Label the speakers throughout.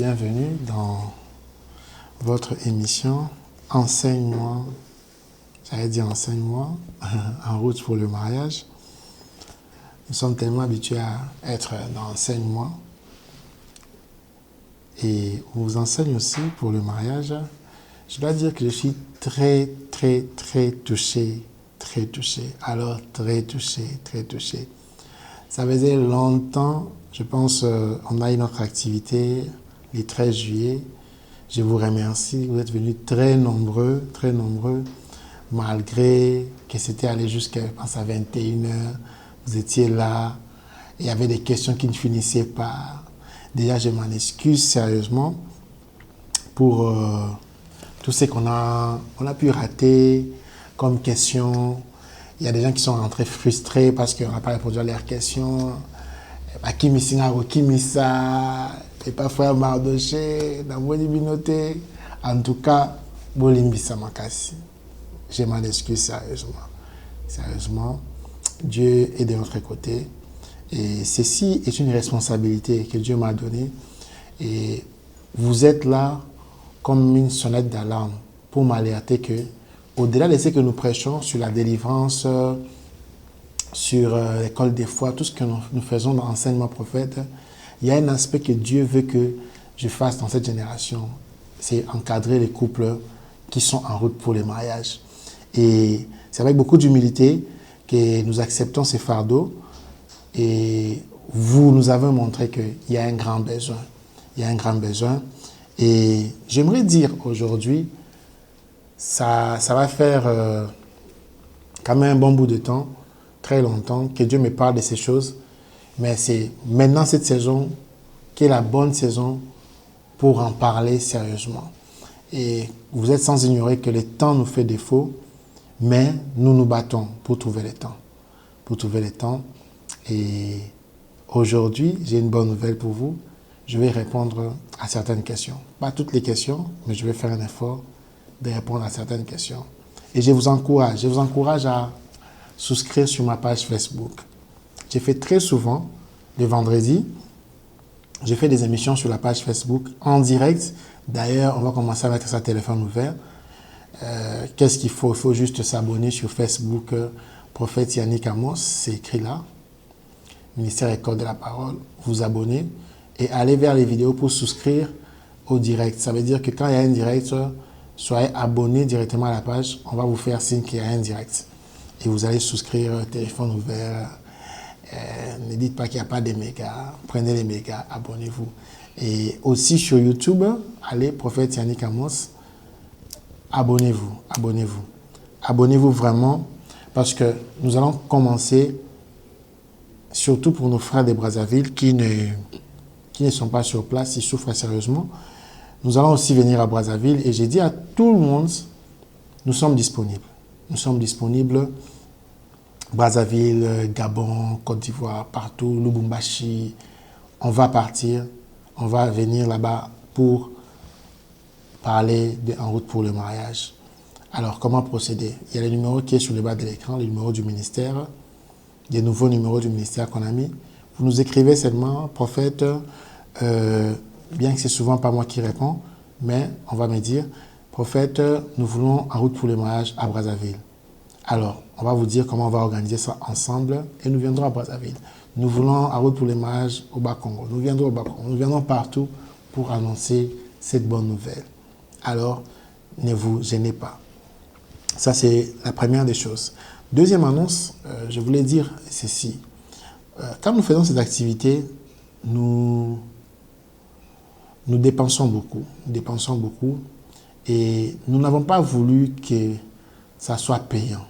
Speaker 1: bienvenue dans votre émission Enseigne-moi, j'allais dire Enseigne-moi, en route pour le mariage. Nous sommes tellement habitués à être dans Enseigne-moi et on vous enseigne aussi pour le mariage. Je dois dire que je suis très touché, alors très touché. Ça faisait longtemps, je pense, on a eu notre activité le 13 juillet. Je vous remercie, vous êtes venus très nombreux, malgré que c'était allé jusqu'à, je pense, à 21 heures. Vous étiez là, il y avait des questions qui ne finissaient pas. Déjà, je m'en excuse sérieusement pour tout ce qu'on a pu rater comme questions. Il y a des gens qui sont rentrés frustrés parce qu'on n'a pas répondu à leurs questions. Et parfois Mardoché, dans mon communauté. En tout cas, Bolimbisa Makasi. Je m'en excuse sérieusement. Dieu est de notre côté. Et ceci est une responsabilité que Dieu m'a donnée. Et vous êtes là comme une sonnette d'alarme pour m'alerter que, au-delà de ce que nous prêchons sur la délivrance, sur l'école des foi, tout ce que nous faisons dans l'enseignement prophète, il y a un aspect que Dieu veut que je fasse dans cette génération. C'est encadrer les couples qui sont en route pour le mariage. Et c'est avec beaucoup d'humilité que nous acceptons ces fardeaux. Et vous nous avez montré qu'il y a un grand besoin. Et j'aimerais dire aujourd'hui, ça va faire quand même un bon bout de temps, très longtemps, que Dieu me parle de ces choses. Mais c'est maintenant cette saison qui est la bonne saison pour en parler sérieusement. Et vous êtes sans ignorer que le temps nous fait défaut, mais nous nous battons pour trouver le temps. Et aujourd'hui, j'ai une bonne nouvelle pour vous. Je vais répondre à certaines questions. Pas toutes les questions, mais je vais faire un effort de répondre à certaines questions. Et je vous encourage à souscrire sur ma page Facebook. J'ai fait très souvent, le vendredi, j'ai fait des émissions sur la page Facebook en direct. D'ailleurs, on va commencer à mettre ça téléphone ouvert. Qu'est-ce qu'il faut? Il faut juste s'abonner sur Facebook, Prophète Yannick Amos, c'est écrit là. Ministère École de la Parole, vous abonnez et allez vers les vidéos pour souscrire au direct. Ça veut dire que quand il y a un direct, soyez abonnés directement à la page. On va vous faire signe qu'il y a un direct. Et vous allez souscrire, téléphone ouvert. Ne dites pas qu'il n'y a pas de mégas. Prenez les mégas, abonnez-vous. Et aussi sur YouTube, allez, Prophète Yannick Amos, abonnez-vous. Abonnez-vous vraiment parce que nous allons commencer, surtout pour nos frères de Brazzaville qui ne sont pas sur place, ils souffrent sérieusement. Nous allons aussi venir à Brazzaville et j'ai dit à tout le monde, nous sommes disponibles. Brazzaville, Gabon, Côte d'Ivoire, partout, Lubumbashi. On va partir, on va venir là-bas pour parler En route pour le mariage. Alors, comment procéder? Il y a le numéro qui est sur le bas de l'écran, le numéro du ministère, des nouveaux numéros du ministère qu'on a mis. Vous nous écrivez seulement, prophète, bien que c'est souvent pas moi qui réponds, mais on va me dire, prophète, nous voulons En route pour le mariage à Brazzaville. Alors, on va vous dire comment on va organiser ça ensemble et nous viendrons à Brazzaville. Nous voulons En route pour le mariage au Bas-Congo. Nous viendrons au Bas-Congo. Nous viendrons partout pour annoncer cette bonne nouvelle. Alors, ne vous gênez pas. Ça, c'est la première des choses. Deuxième annonce, je voulais dire ceci. Quand nous faisons ces activités, nous dépensons beaucoup et nous n'avons pas voulu que ça soit payant.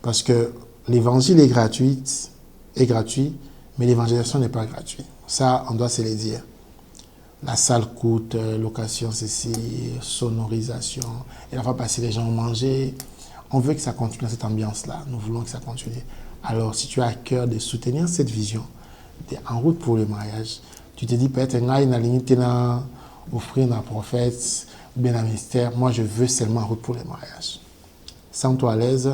Speaker 1: Parce que l'évangile est gratuit, mais l'évangélisation n'est pas gratuite. Ça, on doit se le dire. La salle coûte, location, ceci, sonorisation. Et la fois passée, les gens ont mangé. On veut que ça continue cette ambiance-là. Nous voulons que ça continue. Alors, si tu as à cœur de soutenir cette vision, En route pour le mariage, tu te dis peut-être qu'il y a une limite à offrir un prophète ou bien un ministère. Moi, je veux seulement En route pour le mariage. Sens-toi à l'aise.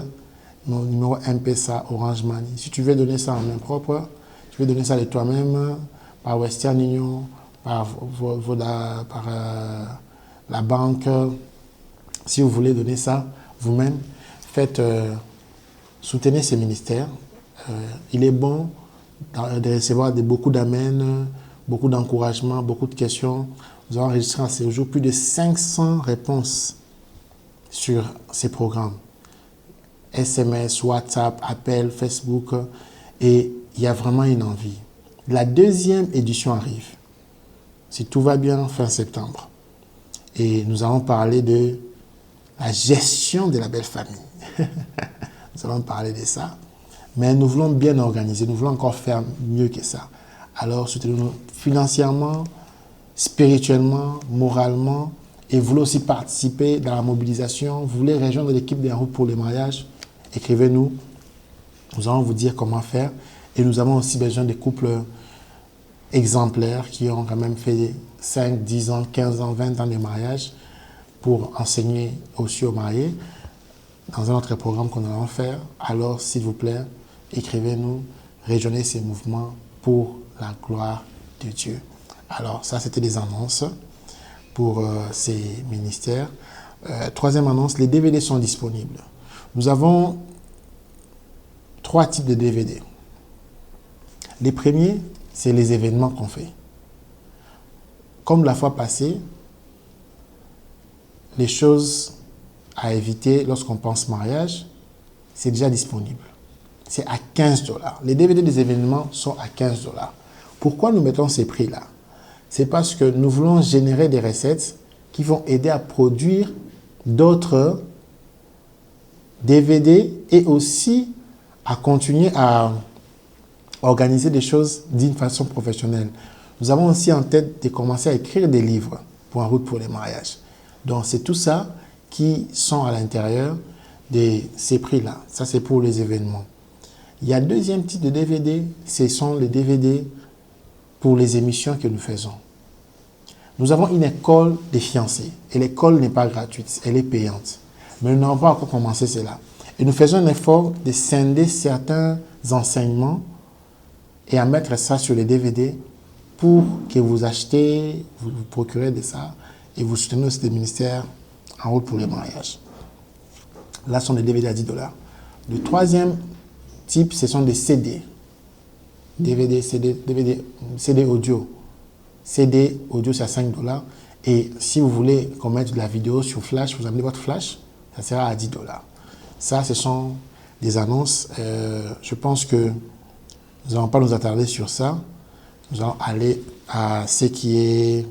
Speaker 1: Mon numéro M-Pesa, Orange Money. Si tu veux donner ça en main propre, tu veux donner ça de toi-même, par Western Union, la banque. Si vous voulez donner ça vous-même, soutenez ces ministères. Il est bon de recevoir beaucoup d'amens, beaucoup d'encouragements, beaucoup de questions. Nous avons enregistré en ces jours plus de 500 réponses sur ces programmes. SMS, WhatsApp, appel, Facebook, et il y a vraiment une envie. La deuxième édition arrive, si tout va bien, fin septembre. Et nous allons parler de la gestion de la belle famille. Nous allons parler de ça. Mais nous voulons bien organiser, nous voulons encore faire mieux que ça. Alors, soutenez-nous financièrement, spirituellement, moralement, et vous voulez aussi participer dans la mobilisation, vous voulez rejoindre l'équipe des En route pour le mariage, écrivez-nous. Nous allons vous dire comment faire. Et nous avons aussi besoin des couples exemplaires qui ont quand même fait 5, 10 ans, 15 ans, 20 ans de mariage pour enseigner aussi aux mariés dans un autre programme qu'on allons faire. Alors, s'il vous plaît, écrivez-nous, rejoignez ces mouvements pour la gloire de Dieu. Alors, ça, c'était des annonces pour ces ministères. Troisième annonce, les DVD sont disponibles. Nous avons 3 types de DVD. Les premiers, c'est les événements qu'on fait. Comme la fois passée, les choses à éviter lorsqu'on pense mariage, c'est déjà disponible. C'est à 15 $. Les DVD des événements sont à 15 $. Pourquoi nous mettons ces prix-là? C'est parce que nous voulons générer des recettes qui vont aider à produire d'autres DVD et aussi à continuer à organiser des choses d'une façon professionnelle. Nous avons aussi en tête de commencer à écrire des livres pour En route pour les mariages. Donc, c'est tout ça qui sont à l'intérieur de ces prix-là. Ça, c'est pour les événements. Il y a un deuxième type de DVD, ce sont les DVD pour les émissions que nous faisons. Nous avons une école des fiancés et l'école n'est pas gratuite, elle est payante. Mais nous n'avons pas encore commencé cela. Et nous faisons un effort de scinder certains enseignements et à mettre ça sur les DVD pour que vous achetez, vous vous procurez de ça et vous soutenez aussi des ministères En route pour le mariage. Là, ce sont des DVD à 10 $. Le troisième type, ce sont des CD. DVD, CD audio. CD audio, c'est à 5 $. Et si vous voulez qu'on mette de la vidéo sur Flash, vous amenez votre Flash, ça sera à 10 $. Ça, ce sont des annonces. Je pense que nous n'allons pas nous attarder sur ça. Nous allons aller à ce qui est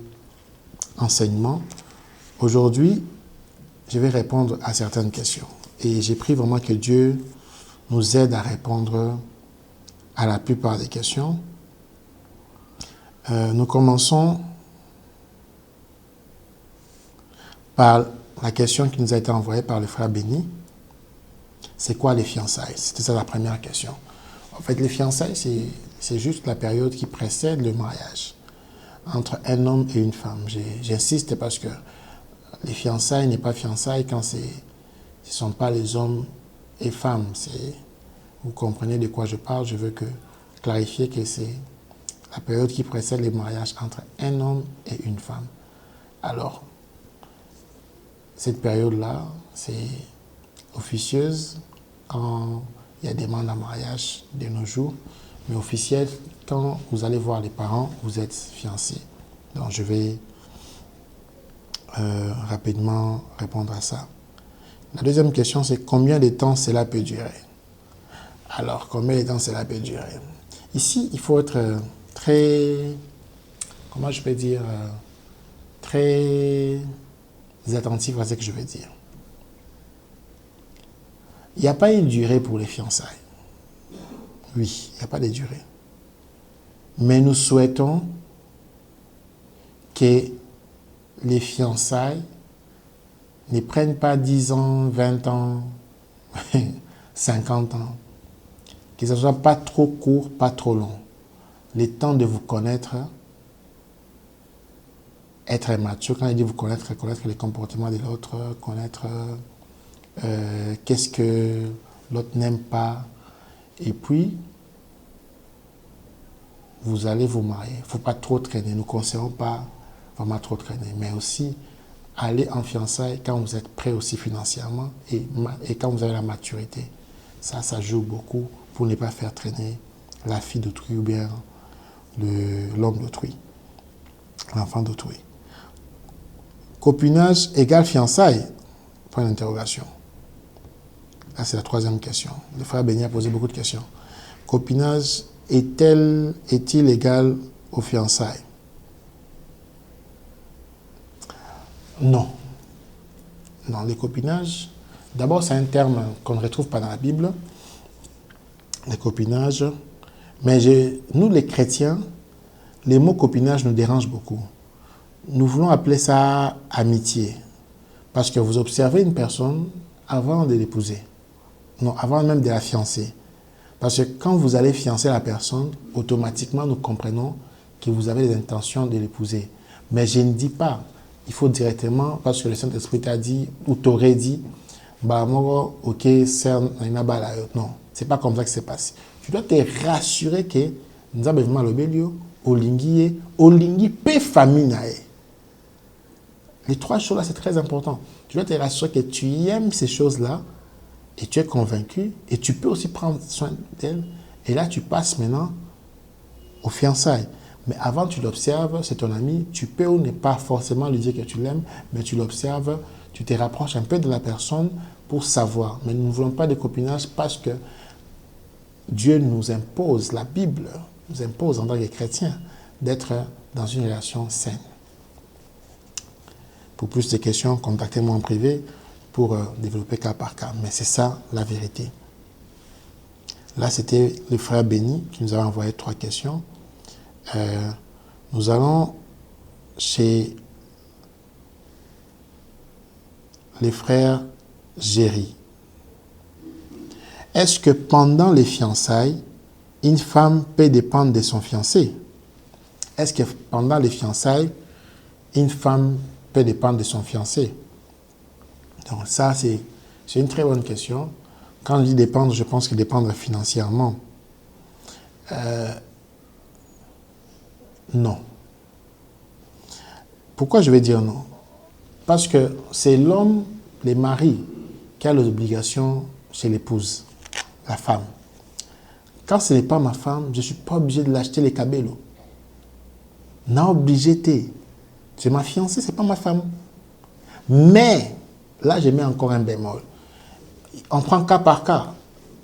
Speaker 1: enseignement. Aujourd'hui, je vais répondre à certaines questions. Et j'ai pris vraiment que Dieu nous aide à répondre à la plupart des questions. Nous commençons par la question qui nous a été envoyée par le frère Béni. C'est quoi les fiançailles? C'était ça la première question. En fait, les fiançailles, c'est juste la période qui précède le mariage entre un homme et une femme. J'insiste parce que les fiançailles n'est pas fiançailles quand ce ne sont pas les hommes et femmes. Vous comprenez de quoi je parle. Je veux clarifier que c'est la période qui précède le mariage entre un homme et une femme. Alors, cette période-là, c'est officieuse quand il y a des demandes en mariage de nos jours, mais officielle quand vous allez voir les parents, vous êtes fiancés. Donc, je vais rapidement répondre à ça. La deuxième question, c'est combien de temps cela peut durer? Alors, combien de temps cela peut durer? Ici, il faut être très, comment je peux dire, très attentif à ce que je veux dire. Il n'y a pas une durée pour les fiançailles. Oui, il n'y a pas de durée. Mais nous souhaitons que les fiançailles ne prennent pas 10 ans, 20 ans, 50 ans. Que ce ne soit pas trop court, pas trop long. Le temps de vous connaître, être mature, quand il dit vous connaître les comportements de l'autre, connaître qu'est-ce que l'autre n'aime pas. Et puis, vous allez vous marier. Il ne faut pas trop traîner. Nous ne conseillons pas vraiment trop traîner. Mais aussi, aller en fiançailles quand vous êtes prêt aussi financièrement et quand vous avez la maturité. Ça joue beaucoup pour ne pas faire traîner la fille d'autrui ou bien l'homme d'autrui, l'enfant d'autrui. Copinage égale fiançailles? Point d'interrogation. Là, c'est la troisième question. Le frère Béni a posé beaucoup de questions. Copinage est-il égal aux fiançailles? Non. Non, les copinages, d'abord, c'est un terme qu'on ne retrouve pas dans la Bible. Les copinages. Mais nous, les chrétiens, les mots copinage nous dérangent beaucoup. Nous voulons appeler ça amitié. Parce que vous observez une personne avant de l'épouser. Non, avant même de la fiancer. Parce que quand vous allez fiancer la personne, automatiquement, nous comprenons que vous avez les intentions de l'épouser. Mais je ne dis pas, il faut directement, parce que le Saint-Esprit t'a dit, ou t'aurait dit, bah, moi, ok, non, c'est pas comme ça que c'est passé. Tu dois te rassurer que nous avons vraiment le bélio, olingi, pe famille. Les trois choses-là, c'est très important. Tu dois te rassurer que tu aimes ces choses-là et tu es convaincu et tu peux aussi prendre soin d'elles. Et là, tu passes maintenant aux fiançailles. Mais avant, tu l'observes, c'est ton ami. Tu peux ou ne pas forcément lui dire que tu l'aimes, mais tu l'observes, tu te rapproches un peu de la personne pour savoir. Mais nous ne voulons pas de copinage parce que Dieu nous impose, la Bible nous impose en tant que chrétiens, d'être dans une relation saine. Pour plus de questions, contactez-moi en privé pour développer cas par cas. Mais c'est ça la vérité. Là, c'était le frère Béni qui nous a envoyé 3 questions. Nous allons chez les frères Géry. Est-ce que pendant les fiançailles, une femme peut dépendre de son fiancé? Est-ce que pendant les fiançailles, une femme peut dépendre de son fiancé? Donc ça, c'est une très bonne question. Quand je dis dépendre, je pense que dépendre financièrement. Non. Pourquoi je vais dire non? Parce que c'est l'homme, les maris, qui a l'obligation chez l'épouse, la femme. Quand ce n'est pas ma femme, je ne suis pas obligé de l'acheter les cabellos. Non, obligé t'es. C'est ma fiancée, ce n'est pas ma femme. Mais, là, je mets encore un bémol. On prend cas par cas.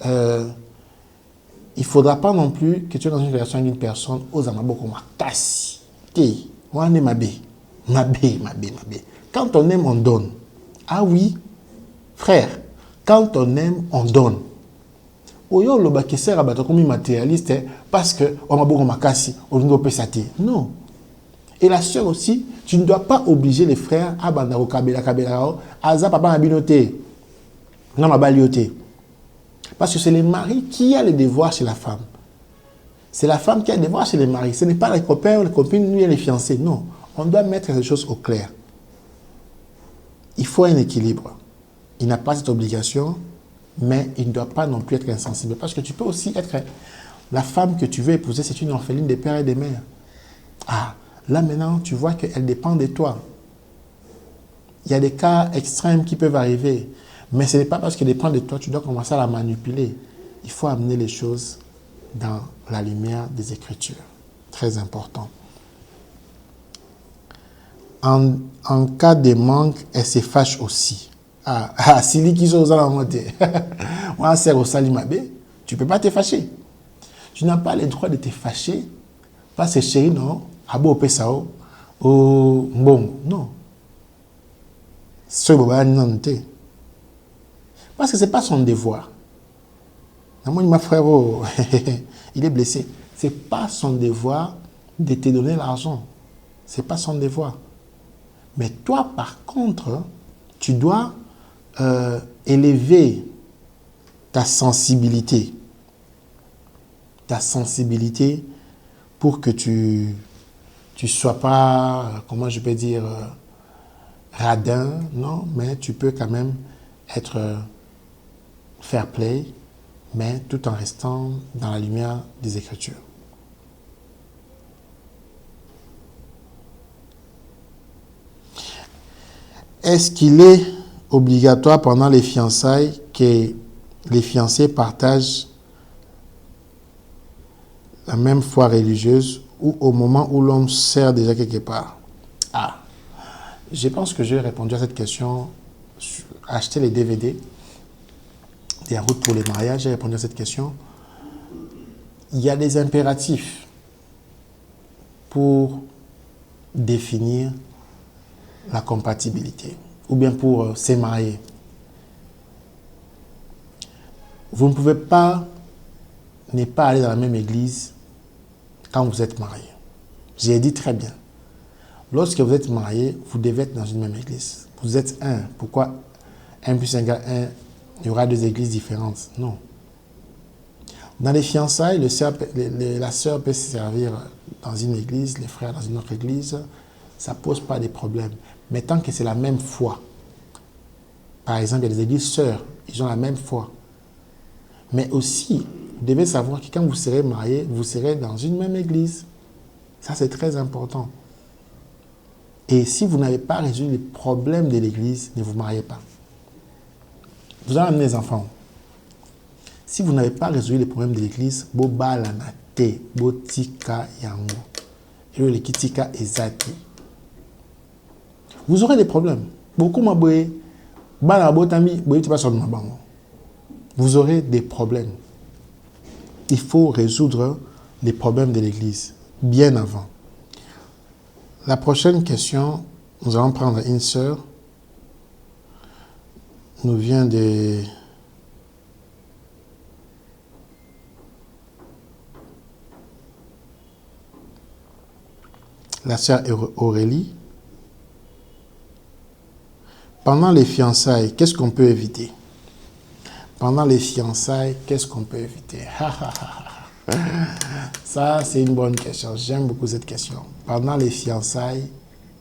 Speaker 1: Il ne faudra pas non plus que tu es dans une relation avec une personne aux amaboko ma casse. T'es, on est mabé. Mabé. Quand on aime, on donne. Ah oui, frère, quand on aime, on donne. Oyo lo bakesera bato comme matérialiste parce que on m'a beaucoup makasi, on doit pas s'atter. Non. Et la sœur aussi, tu ne dois pas obliger les frères à banda au kabela aza papa na binoté. Non ma balioté. Parce que c'est les maris qui a les devoirs chez la femme. C'est la femme qui a les devoirs chez les maris. Ce n'est pas les copains ou les copines ni les fiancés. Non. On doit mettre les choses au clair. Il faut un équilibre. Il n'a pas cette obligation, mais il ne doit pas non plus être insensible. Parce que tu peux aussi être... La femme que tu veux épouser, c'est une orpheline des pères et des mères. Ah, là maintenant, tu vois qu'elle dépend de toi. Il y a des cas extrêmes qui peuvent arriver. Mais ce n'est pas parce qu'elle dépend de toi, tu dois commencer à la manipuler. Il faut amener les choses dans la lumière des Écritures. Très important. En cas de manque, elle se fâche aussi. Si les qui sont aux alentours, moi, c'est au salimabé, tu ne peux pas te fâcher. Tu n'as pas le droit de te fâcher parce que chérie, non, abo pesao, oh, bon, non. Parce que ce n'est pas son devoir. Moi, mon frère, il est blessé. Ce n'est pas son devoir de te donner l'argent. Ce n'est pas son devoir. Mais toi, par contre, tu dois élever ta sensibilité. Ta sensibilité pour que tu ne sois pas, comment je peux dire, radin, non, mais tu peux quand même être fair play, mais tout en restant dans la lumière des Écritures. Est-ce qu'il est obligatoire pendant les fiançailles que les fiancés partagent la même foi religieuse ou au moment où l'homme sert déjà quelque part? Ah, je pense que j'ai répondu à cette question. Acheter les DVD des routes pour les mariages, j'ai répondu à cette question. Il y a des impératifs pour définir la compatibilité ou bien pour se marier. Vous ne pouvez pas ne pas aller dans la même église quand vous êtes marié. J'ai dit très bien. Lorsque vous êtes marié, vous devez être dans une même église. Vous êtes un. Pourquoi 1 plus 1 égale 1, il y aura deux églises différentes? Non. Dans les fiançailles, la sœur peut se servir dans une église, les frères dans une autre église. Ça ne pose pas de problème. Mais tant que c'est la même foi. Par exemple, il y a des églises sœurs, ils ont la même foi. Mais aussi, vous devez savoir que quand vous serez marié, vous serez dans une même église. Ça, c'est très important. Et si vous n'avez pas résolu les problèmes de l'église, ne vous mariez pas. Vous allez amener les enfants. Si vous n'avez pas résolu les problèmes de l'église, vous aurez des problèmes. Vous aurez des problèmes. Il faut résoudre les problèmes de l'église bien avant. La prochaine question, nous allons prendre une sœur. Nous vient de la sœur Aurélie. Pendant les fiançailles, qu'est-ce qu'on peut éviter? Pendant les fiançailles, qu'est-ce qu'on peut éviter? Ça, c'est une bonne question. J'aime beaucoup cette question. Pendant les fiançailles,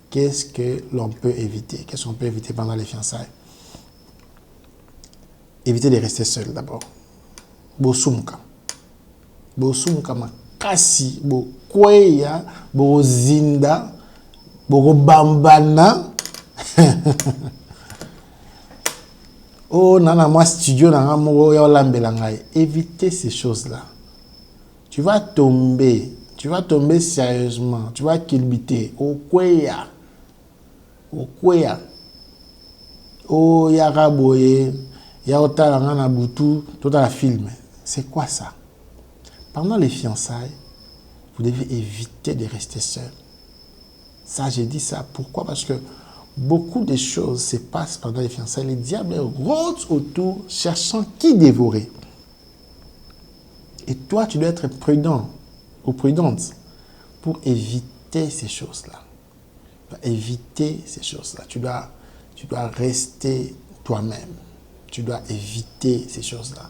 Speaker 1: qu'est-ce que l'on peut éviter? Qu'est-ce qu'on peut éviter pendant les fiançailles? Éviter de rester seul d'abord. Bosumka. Bosumka makasi. Bokweya. Bozinda. Bokobambana. Oh, nana, moi, studio, nana, moi, lambelangai. Évitez ces choses-là. Tu vas tomber sérieusement. Tu vas kilbiter. Okweya. Okweya. Oh, yaraboye. Yaota, nana, boutou, tout à la film. C'est quoi ça? Pendant les fiançailles, vous devez éviter de rester seul. Ça, j'ai dit ça. Pourquoi? Parce que beaucoup de choses se passent pendant les fiançailles. Les diables rôdent autour, cherchant qui dévorer. Et toi, tu dois être prudent ou prudente pour éviter ces choses-là. Éviter ces choses-là. Tu dois rester toi-même. Tu dois éviter ces choses-là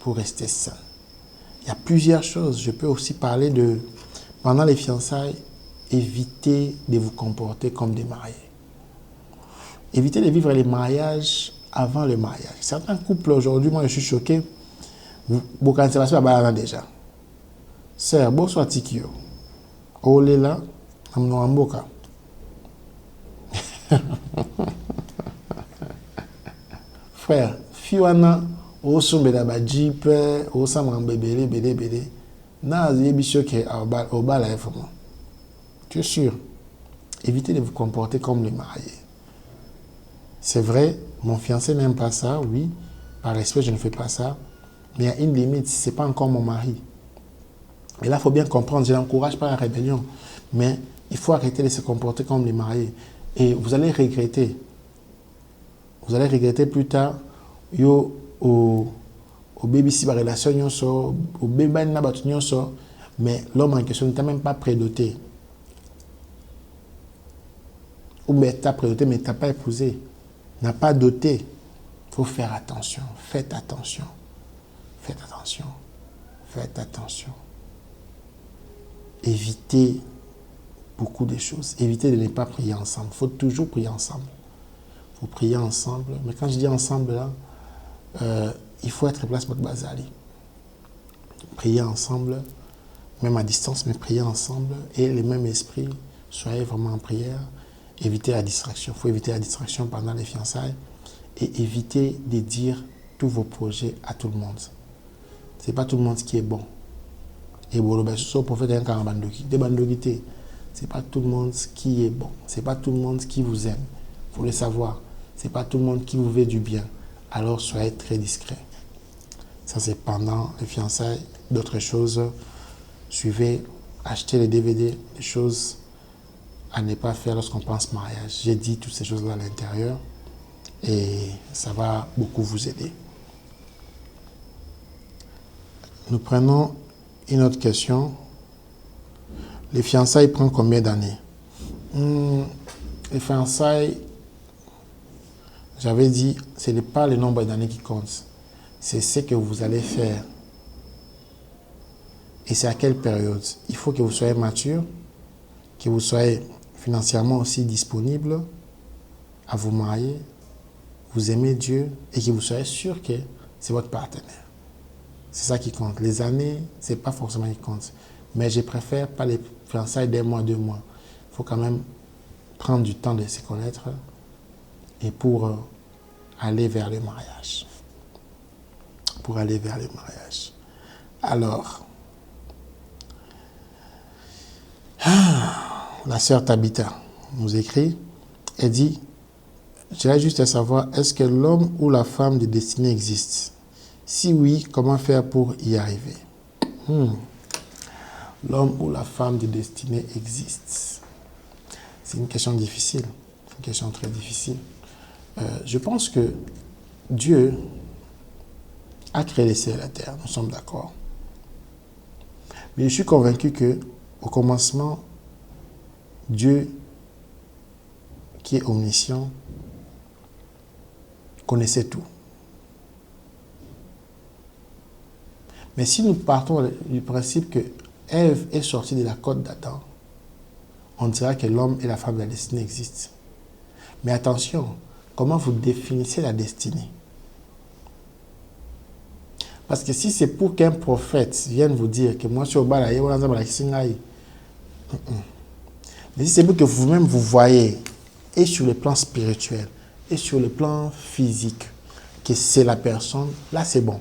Speaker 1: pour rester sain. Il y a plusieurs choses. Je peux aussi parler de, pendant les fiançailles, éviter de vous comporter comme des mariés. Évitez de vivre les mariages avant le mariage. Certains couples aujourd'hui, moi je suis choqué, vous connaissez pas déjà. Sœur, bonsoir Tikio. Olela, amno amboka. Frère, fiwana, osombe da ba jeep, osama mbebele, bele. Na yebi choqué au bal à effort. Tu es sûr? Évitez de vous comporter comme les mariés. C'est vrai, mon fiancé n'aime pas ça, oui. Par respect, je ne fais pas ça. Mais il y a une limite, ce n'est pas encore mon mari. Et là, il faut bien comprendre, je n'encourage pas la rébellion. Mais il faut arrêter de se comporter comme les mariés. Et vous allez regretter. Vous allez regretter plus tard, au bébé si la relation, au bébé mais l'homme en question n'est même pas prédoté. Ou bien tu as prédoté, mais tu n'as pas épousé. N'a pas doté. Il faut faire attention. Faites attention. Faites attention. Faites attention. Évitez beaucoup de choses. Évitez de ne pas prier ensemble. Il faut toujours prier ensemble. Il faut prier ensemble. Mais quand je dis ensemble, là, il faut être place pour Bazali. Prier ensemble, même à distance, mais prier ensemble. Et le même esprit, soyez vraiment en prière. éviter la distraction. Il faut éviter la distraction pendant les fiançailles et éviter de dire tous vos projets à tout le monde. Ce n'est pas tout le monde qui est bon. Et bon, ben, ce prophète est un bandoki. Des bandokités. Ce n'est pas tout le monde qui est bon. Ce n'est pas tout le monde qui vous aime. Il faut le savoir. Ce n'est pas tout le monde qui vous veut du bien. Alors soyez très discret. Ça, c'est pendant les fiançailles. D'autres choses, suivez, achetez les DVD, les choses à ne pas faire lorsqu'on pense mariage. J'ai dit toutes ces choses-là à l'intérieur et ça va beaucoup vous aider. Nous prenons une autre question. Les fiançailles prennent combien d'années? Les fiançailles, j'avais dit, ce n'est pas le nombre d'années qui compte. C'est ce que vous allez faire. Et c'est à quelle période? Il faut que vous soyez mature, que vous soyez financièrement aussi disponible à vous marier, vous aimez Dieu et que vous soyez sûr que c'est votre partenaire. C'est ça qui compte. Les années, ce n'est pas forcément qui compte. Mais je préfère pas les fiançailles d'un mois, 2 mois. Il faut quand même prendre du temps de se connaître et pour aller vers le mariage. Alors, la sœur Tabitha nous écrit, elle dit, j'aimerais juste savoir, est-ce que l'homme ou la femme de destinée existe? Si oui, comment faire pour y arriver? L'homme ou la femme de destinée existe? C'est une question difficile, une question très difficile. Je pense que Dieu a créé les cieux et la terre, nous sommes d'accord. Mais je suis convaincu que au commencement, Dieu, qui est omniscient, connaissait tout. Mais si nous partons du principe que Ève est sortie de la côte d'Adam, on dira que l'homme et la femme de la destinée existent. Mais attention, comment vous définissez la destinée? Parce que si c'est pour qu'un prophète vienne vous dire que moi je suis au bas là, mais si c'est pour que vous-même vous voyez, et sur le plan spirituel, et sur le plan physique, que c'est la personne, là c'est bon.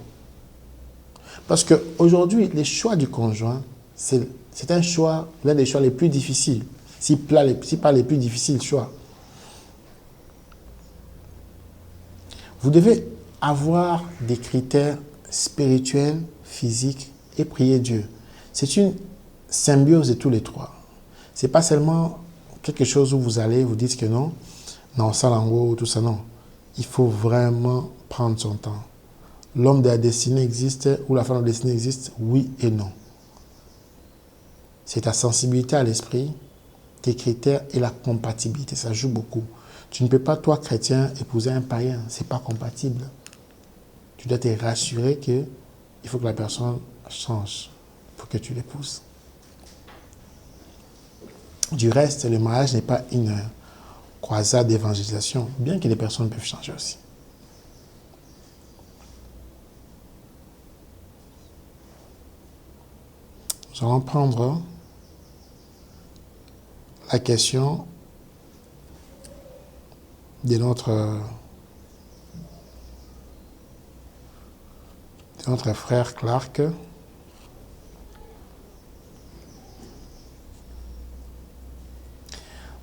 Speaker 1: Parce qu'aujourd'hui, les choix du conjoint, c'est un choix, l'un des choix les plus difficiles. Si pas les plus difficiles choix. Vous devez avoir des critères spirituels, physiques et prier Dieu. C'est une symbiose de tous les trois. Ce n'est pas seulement quelque chose où vous allez, vous dites que non, ça l'envoie, tout ça, non. Il faut vraiment prendre son temps. L'homme de la destinée existe ou la femme de la destinée existe, oui et non. C'est ta sensibilité à l'esprit, tes critères et la compatibilité. Ça joue beaucoup. Tu ne peux pas, toi, chrétien, épouser un païen. Ce n'est pas compatible. Tu dois te rassurer qu'il faut que la personne change. Il faut que tu l'épouses. Du reste, le mariage n'est pas une croisade d'évangélisation, bien que les personnes peuvent changer aussi. Nous allons prendre la question de notre frère Clark.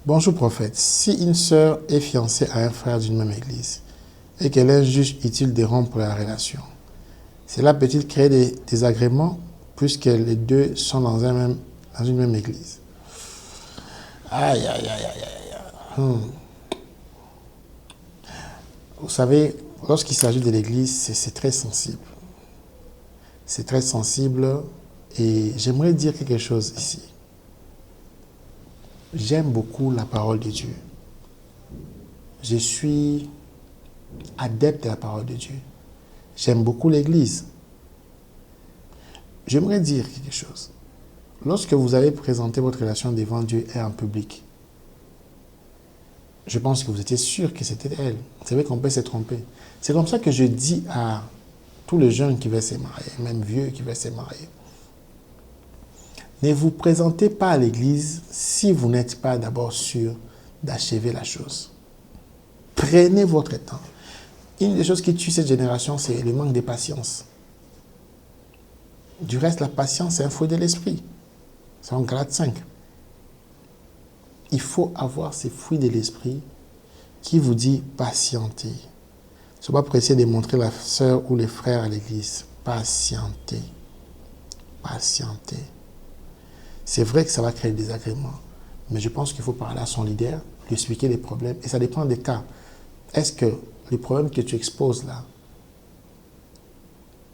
Speaker 1: Bonjour prophète, si une sœur est fiancée à un frère d'une même église et qu'elle juge utile de rompre la relation, cela peut-il créer des désagréments puisque les deux sont dans une même église? Aïe, aïe, aïe, aïe, aïe. Vous savez, lorsqu'il s'agit de l'église, c'est très sensible. C'est très sensible et j'aimerais dire quelque chose ici. J'aime beaucoup la parole de Dieu. Je suis adepte de la parole de Dieu. J'aime beaucoup l'église. J'aimerais dire quelque chose. Lorsque vous avez présenté votre relation devant Dieu et en public, je pense que vous étiez sûr que c'était elle. Vous savez qu'on peut se tromper. C'est comme ça que je dis à tous les jeunes qui veulent se marier, même vieux qui veulent se marier. Ne vous présentez pas à l'église si vous n'êtes pas d'abord sûr d'achever la chose. Prenez votre temps. Une des choses qui tue cette génération, c'est le manque de patience. Du reste, la patience, c'est un fruit de l'esprit. C'est en Galates 5. Il faut avoir ces fruits de l'esprit qui vous dit patienter. Ne sois pas pressé de montrer la sœur ou les frères à l'église. Patienter. Patienter. C'est vrai que ça va créer des désagréments, mais je pense qu'il faut parler à son leader, lui expliquer les problèmes, et ça dépend des cas. Est-ce que les problèmes que tu exposes là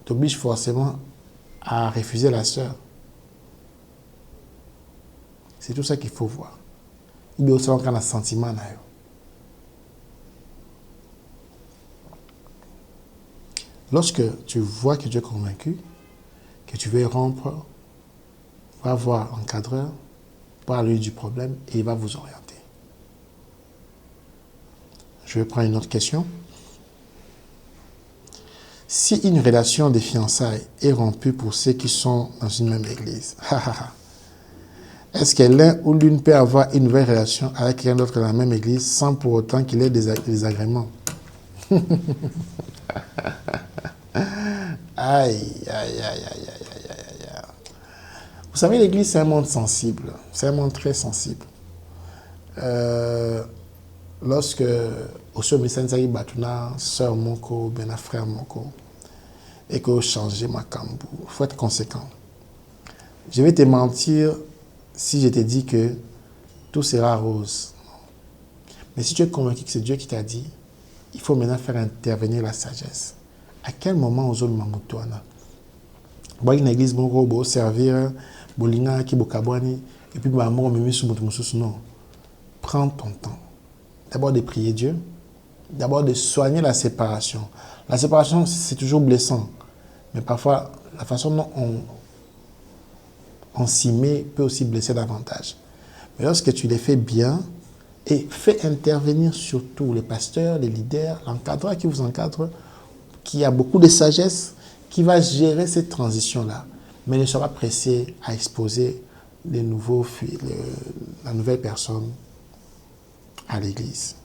Speaker 1: t'obligent forcément à refuser la sœur? C'est tout ça qu'il faut voir. Il y a aussi un sentiment. Lorsque tu vois que tu es convaincu, que tu veux rompre, va voir l'encadreur, parle-lui du problème et il va vous orienter. Je vais prendre une autre question. Si une relation de fiançailles est rompue pour ceux qui sont dans une même église, est-ce que l'un ou l'une peut avoir une nouvelle relation avec quelqu'un d'autre dans la même église sans pour autant qu'il ait des agréments? Aïe, aïe, aïe, aïe, aïe, aïe, aïe. Vous savez, l'église, c'est un monde sensible. C'est un monde très sensible. Lorsque, au sein de Sensei Batuna, sœur Moko, ben frère Moko, et que vous changez ma cambou, il faut être conséquent. Je vais te mentir si je te dis que tout sera rose. Mais si tu es convaincu que c'est Dieu qui t'a dit, il faut maintenant faire intervenir la sagesse. À quel moment aux autres mamutouana? Bon, une église, bon robot, servir, bolinga, kibokabwani, et puis, bah, moi, non. Prends ton temps. D'abord de prier Dieu, d'abord de soigner la séparation. La séparation, c'est toujours blessant. Mais parfois, la façon dont on s'y met peut aussi blesser davantage. Mais lorsque tu les fais bien, et fais intervenir surtout les pasteurs, les leaders, l'encadreur qui vous encadre, qui a beaucoup de sagesse, qui va gérer cette transition-là. Mais ne sois pas pressé à exposer la nouvelle personne à l'église.